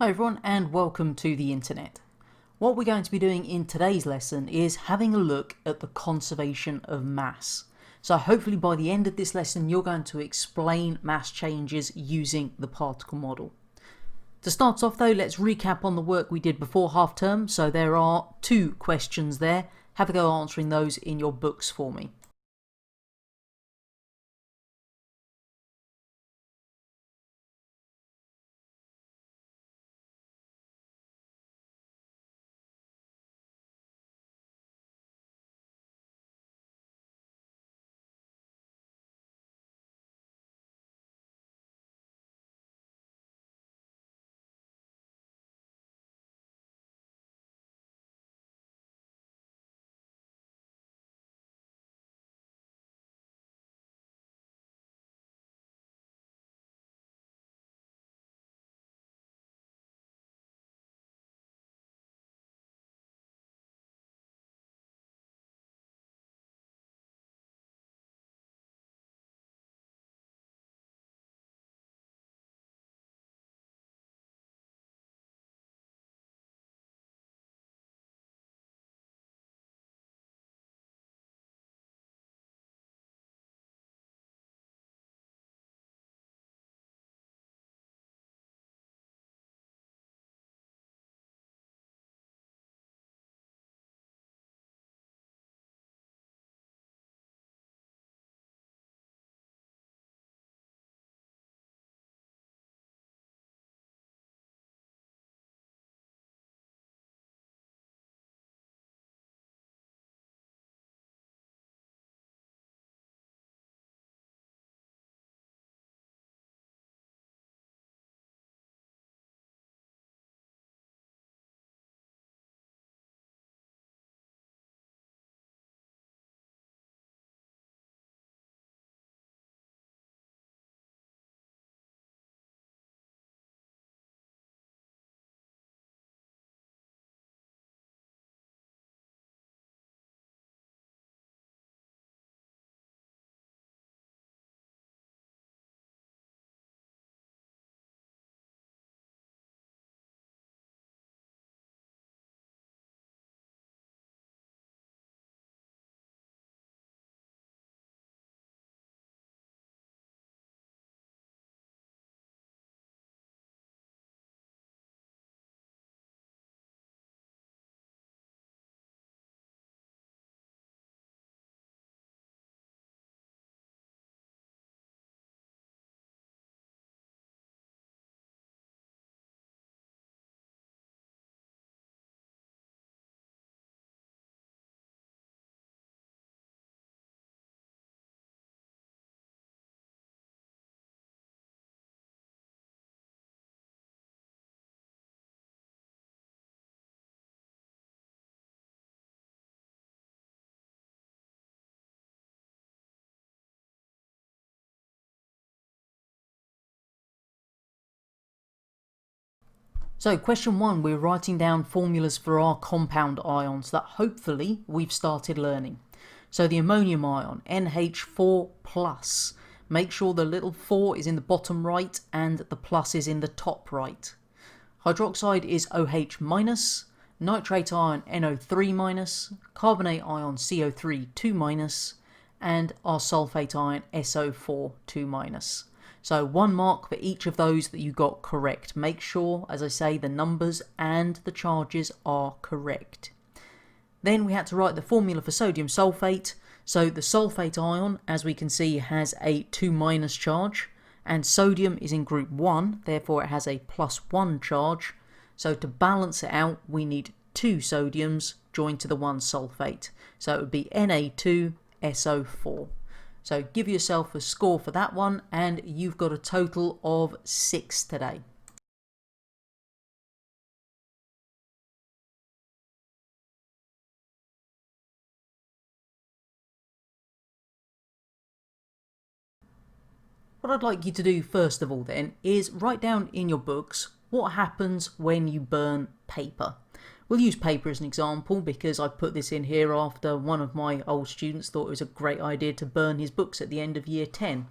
Hi everyone and welcome to the internet. What we're going to be doing in today's lesson is having a look at the conservation of mass. So hopefully by the end of this lesson you're going to explain mass changes using the particle model. To start off though, let's recap on the work we did before half term. So there are 2 questions there. Have a go answering those in your books for me. So question 1, we're writing down formulas for our compound ions that hopefully we've started learning. So the ammonium ion, NH4+. Make sure the little 4 is in the bottom right and the plus is in the top right. Hydroxide is OH-, nitrate ion NO3-, carbonate ion CO3 2-, and our sulfate ion SO4 2-. So 1 mark for each of those that you got correct. Make sure, as I say, the numbers and the charges are correct. Then we had to write the formula for sodium sulfate. So the sulfate ion, as we can see, has a 2- charge, and sodium is in group 1, therefore it has a +1 charge. So to balance it out, we need 2 sodiums joined to the 1 sulfate. So it would be Na2SO4. So give yourself a score for that one, and you've got a total of 6 today. What I'd like you to do first of all then is write down in your books what happens when you burn paper. We'll use paper as an example because I put this in here after one of my old students thought it was a great idea to burn his books at the end of year 10.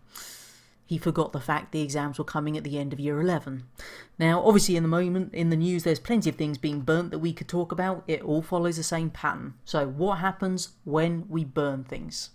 he forgot the fact the exams were coming at the end of year 11. Now, obviously in the moment, in the news, there's plenty of things being burnt that we could talk about. It all follows the same pattern. So what happens when we burn things?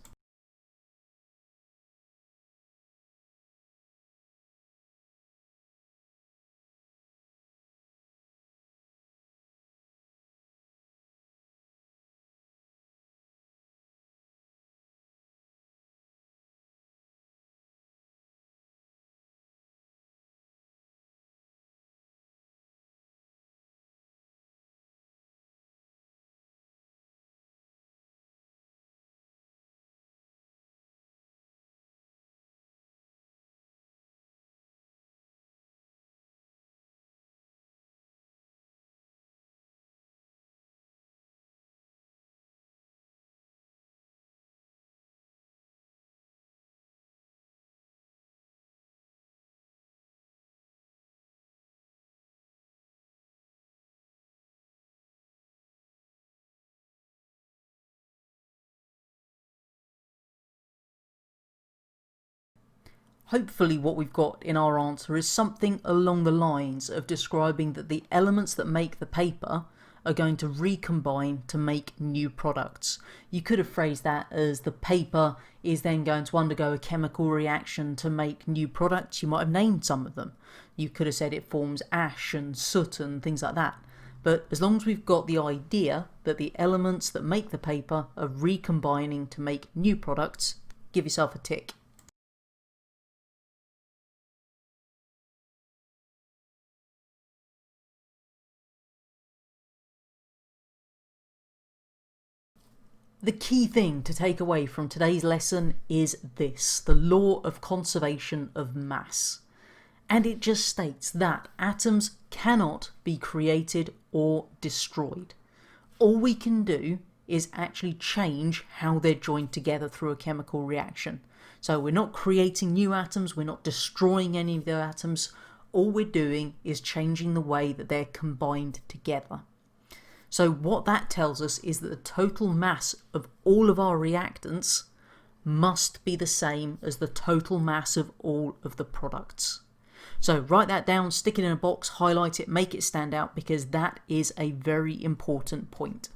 Hopefully what we've got in our answer is something along the lines of describing that the elements that make the paper are going to recombine to make new products. You could have phrased that as the paper is then going to undergo a chemical reaction to make new products. You might have named some of them. You could have said it forms ash and soot and things like that. But as long as we've got the idea that the elements that make the paper are recombining to make new products, give yourself a tick. The key thing to take away from today's lesson is this: the law of conservation of mass. And it just states that atoms cannot be created or destroyed. All we can do is actually change how they're joined together through a chemical reaction. So we're not creating new atoms, we're not destroying any of the atoms. All we're doing is changing the way that they're combined together. So what that tells us is that the total mass of all of our reactants must be the same as the total mass of all of the products. So write that down, stick it in a box, highlight it, make it stand out, because that is a very important point.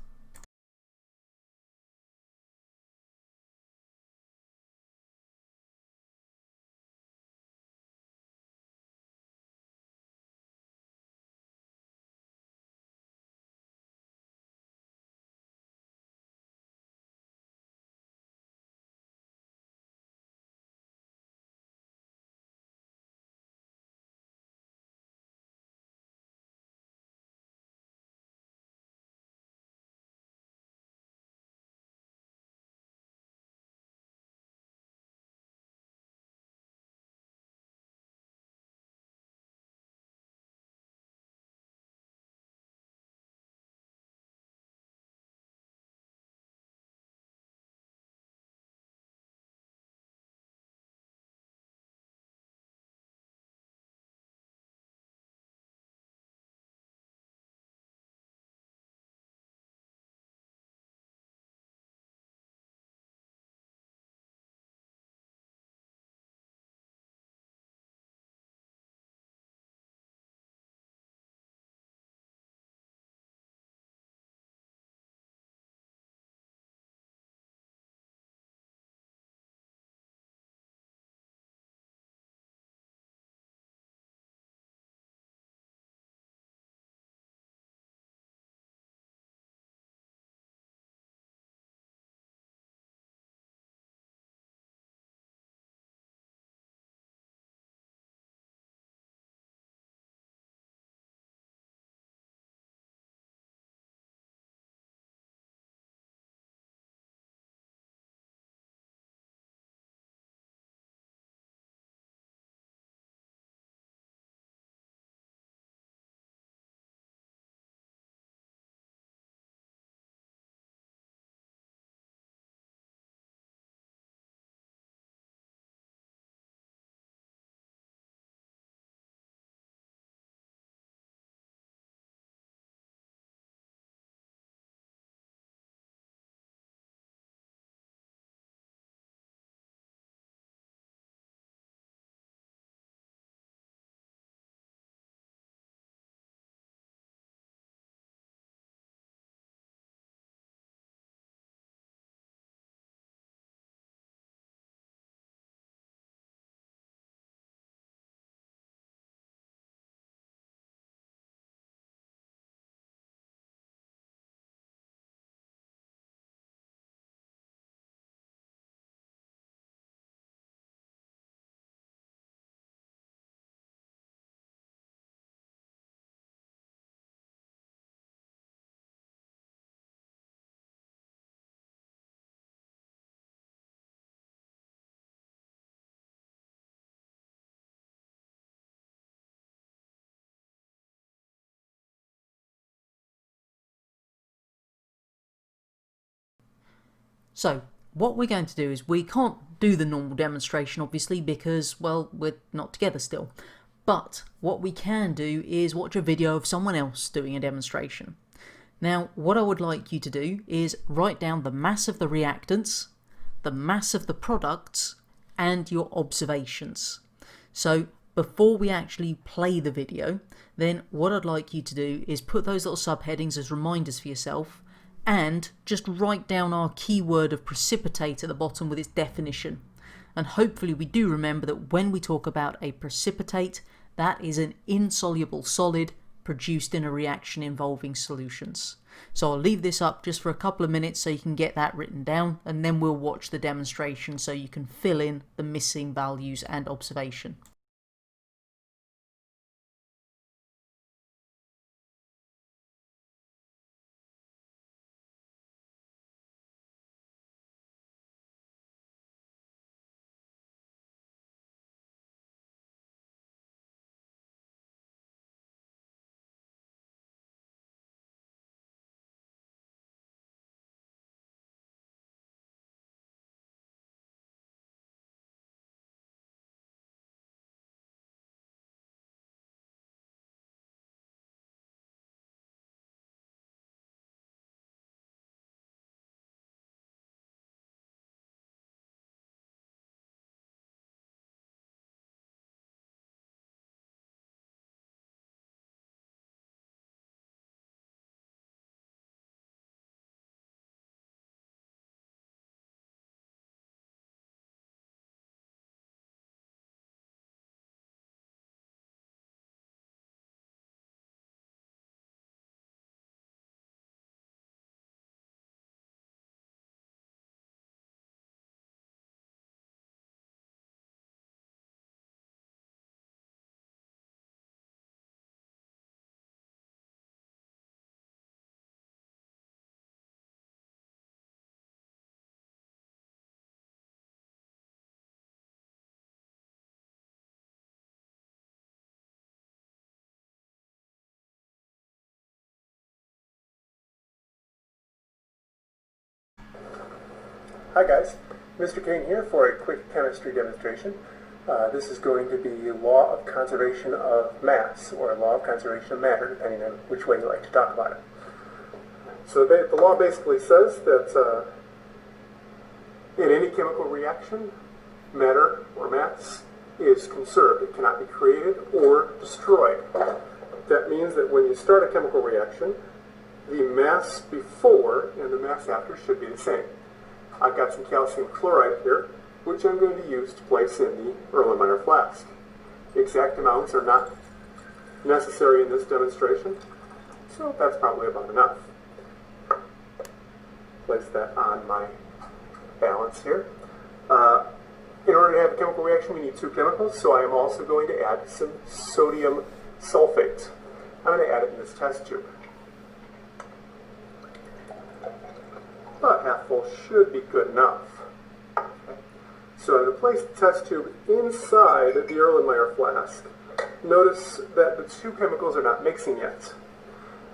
So what we're going to do is we can't do the normal demonstration obviously because, well, we're not together still. But what we can do is watch a video of someone else doing a demonstration. Now what I would like you to do is write down the mass of the reactants, the mass of the products, and your observations. So before we actually play the video, then what I'd like you to do is put those little subheadings as reminders for yourself and just write down our keyword of precipitate at the bottom with its definition. And hopefully we do remember that when we talk about a precipitate, that is an insoluble solid produced in a reaction involving solutions. So I'll leave this up just for a couple of minutes so you can get that written down, and then we'll watch the demonstration so you can fill in the missing values and observation. Hi guys, Mr. Kane here for a quick chemistry demonstration. This is going to be law of conservation of mass, or law of conservation of matter, depending on which way you like to talk about it. So the law basically says that in any chemical reaction, matter or mass is conserved. It cannot be created or destroyed. That means that when you start a chemical reaction, the mass before and the mass after should be the same. I've got some calcium chloride here, which I'm going to use to place in the Erlenmeyer flask. Exact amounts are not necessary in this demonstration, so that's probably about enough. Place that on my balance here. In order to have a chemical reaction, we need two chemicals, so I am also going to add some sodium sulfate. I'm going to add it in this test tube. About half full should be good enough. Okay. So I'm going to place the test tube inside the Erlenmeyer flask. Notice that the two chemicals are not mixing yet.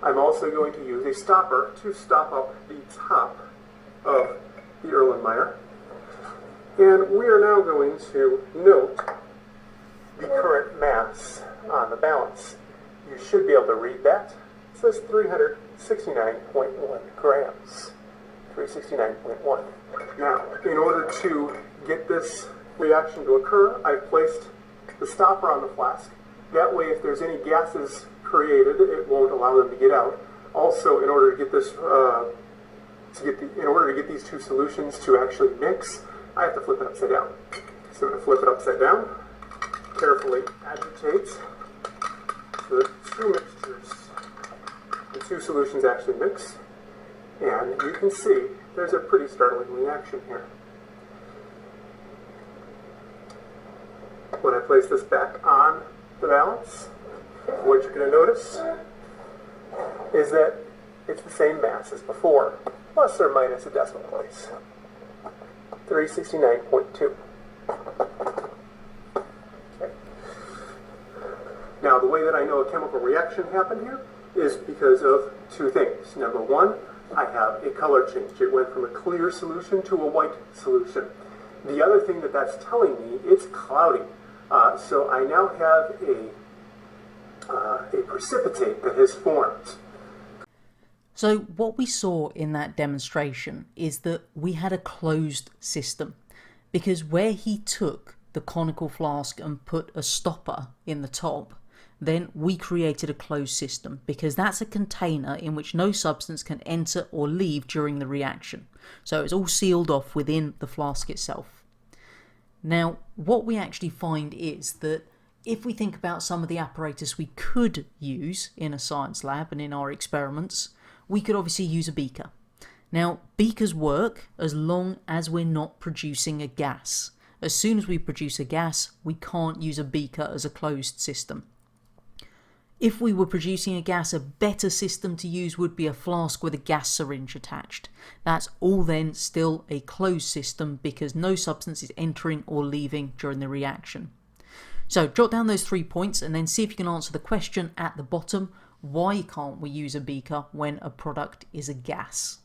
I'm also going to use a stopper to stop up the top of the Erlenmeyer. And we are now going to note the current mass on the balance. You should be able to read that. It says 369.1 grams. 369.1. Now, in order to get this reaction to occur, I've placed the stopper on the flask. That way, if there's any gases created, it won't allow them to get out. Also, in order to get this, in order to get these two solutions to actually mix, I have to flip it upside down. So I'm going to flip it upside down, carefully agitate so that the two solutions actually mix. And you can see there's a pretty startling reaction here. When I place this back on the balance, what you're going to notice is that it's the same mass as before, plus or minus a decimal place. 369.2. Okay. Now, the way that I know a chemical reaction happened here is because of two things. Number one, I have a color change. It went from a clear solution to a white solution. The other thing that that's telling me, it's cloudy. So I now have a precipitate that has formed. So what we saw in that demonstration is that we had a closed system, because where he took the conical flask and put a stopper in the top, then we created a closed system, because that's a container in which no substance can enter or leave during the reaction. So it's all sealed off within the flask itself. Now, what we actually find is that if we think about some of the apparatus we could use in a science lab and in our experiments, we could obviously use a beaker. Now, beakers work as long as we're not producing a gas. As soon as we produce a gas, we can't use a beaker as a closed system. If we were producing a gas, a better system to use would be a flask with a gas syringe attached. That's all then still a closed system, because no substance is entering or leaving during the reaction. So jot down those 3 points and then see if you can answer the question at the bottom: why can't we use a beaker when a product is a gas?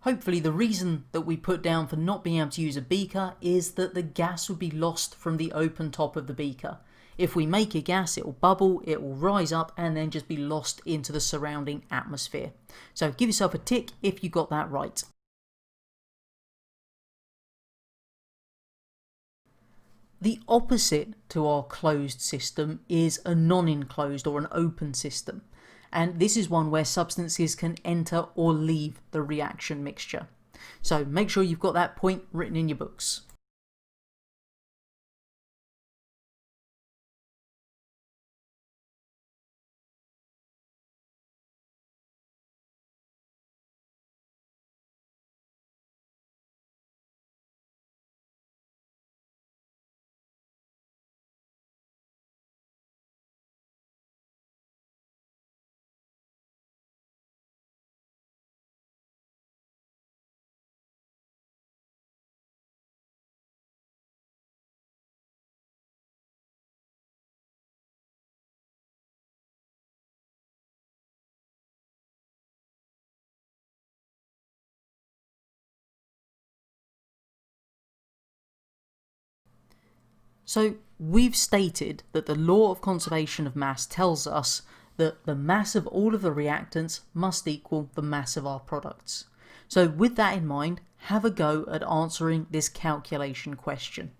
Hopefully the reason that we put down for not being able to use a beaker is that the gas would be lost from the open top of the beaker. If we make a gas, it will bubble, it will rise up and then just be lost into the surrounding atmosphere. So give yourself a tick if you got that right. The opposite to our closed system is a non-enclosed or an open system. And this is one where substances can enter or leave the reaction mixture. So make sure you've got that point written in your books. So we've stated that the law of conservation of mass tells us that the mass of all of the reactants must equal the mass of our products. So with that in mind, have a go at answering this calculation question.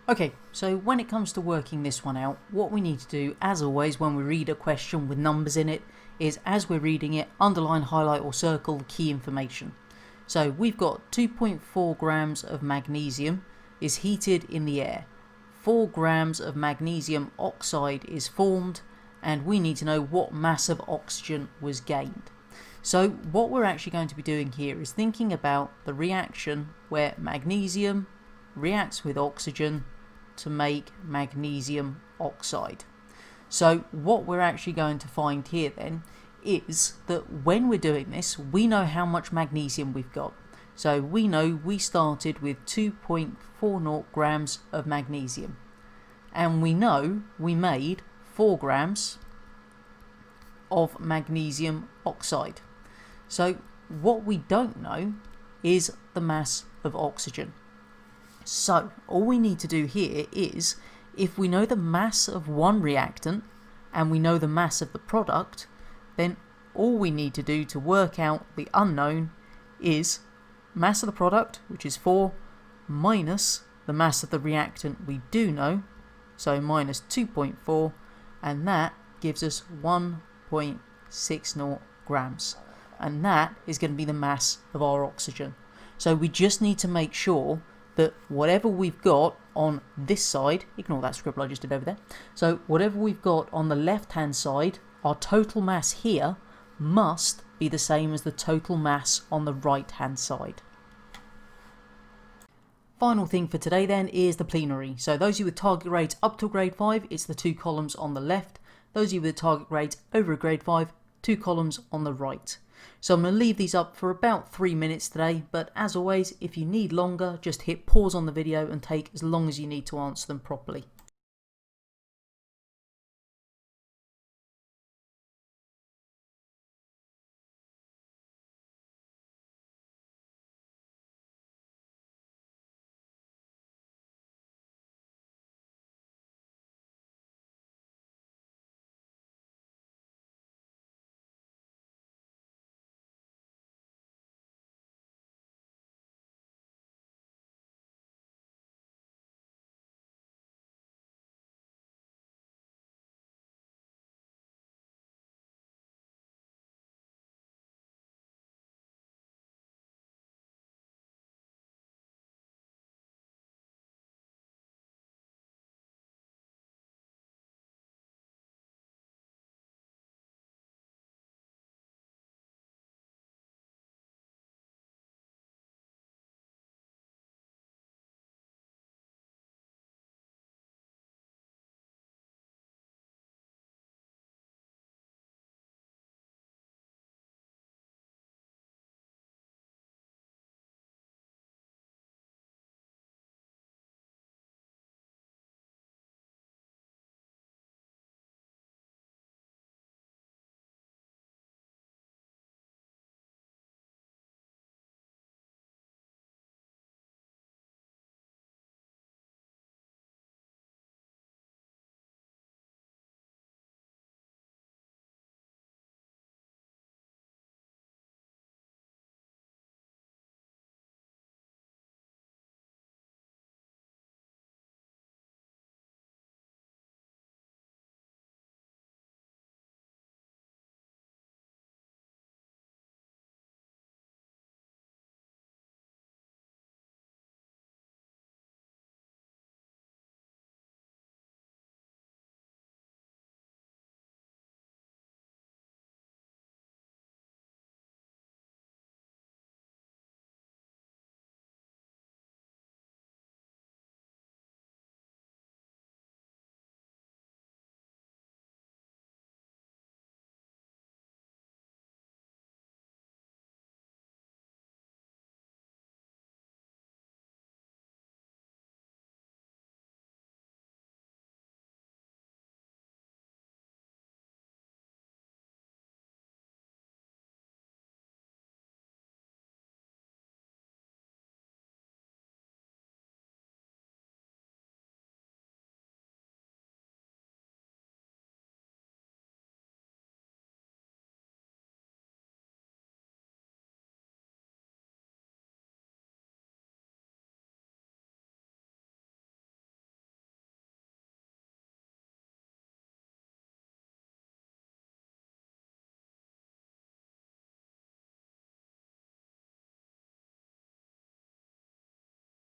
Okay, so when it comes to working this one out, what we need to do, as always, when we read a question with numbers in it, is as we're reading it, underline, highlight or circle the key information. So we've got 2.4 grams of magnesium is heated in the air. 4 grams of magnesium oxide is formed, and we need to know what mass of oxygen was gained. So what we're actually going to be doing here is thinking about the reaction where magnesium reacts with oxygen to make magnesium oxide. So what we're actually going to find here then is that when we're doing this, we know how much magnesium we've got. So we know we started with 2.40 grams of magnesium, and we know we made 4 grams of magnesium oxide. So what we don't know is the mass of oxygen. So all we need to do here is, if we know the mass of one reactant and we know the mass of the product, then all we need to do to work out the unknown is mass of the product, which is 4, minus the mass of the reactant we do know, so minus 2.4, and that gives us 1.60 grams. And that is going to be the mass of our oxygen. So we just need to make sure that whatever we've got on this side, ignore that scribble I just did over there, so whatever we've got on the left hand side, our total mass here must be the same as the total mass on the right hand side. Final thing for today then is the plenary. So those of you with target grades up to grade 5, it's the 2 columns on the left. Those of you with target grades over grade 5, 2 columns on the right. So I'm going to leave these up for about 3 minutes today, but as always, if you need longer, just hit pause on the video and take as long as you need to answer them properly.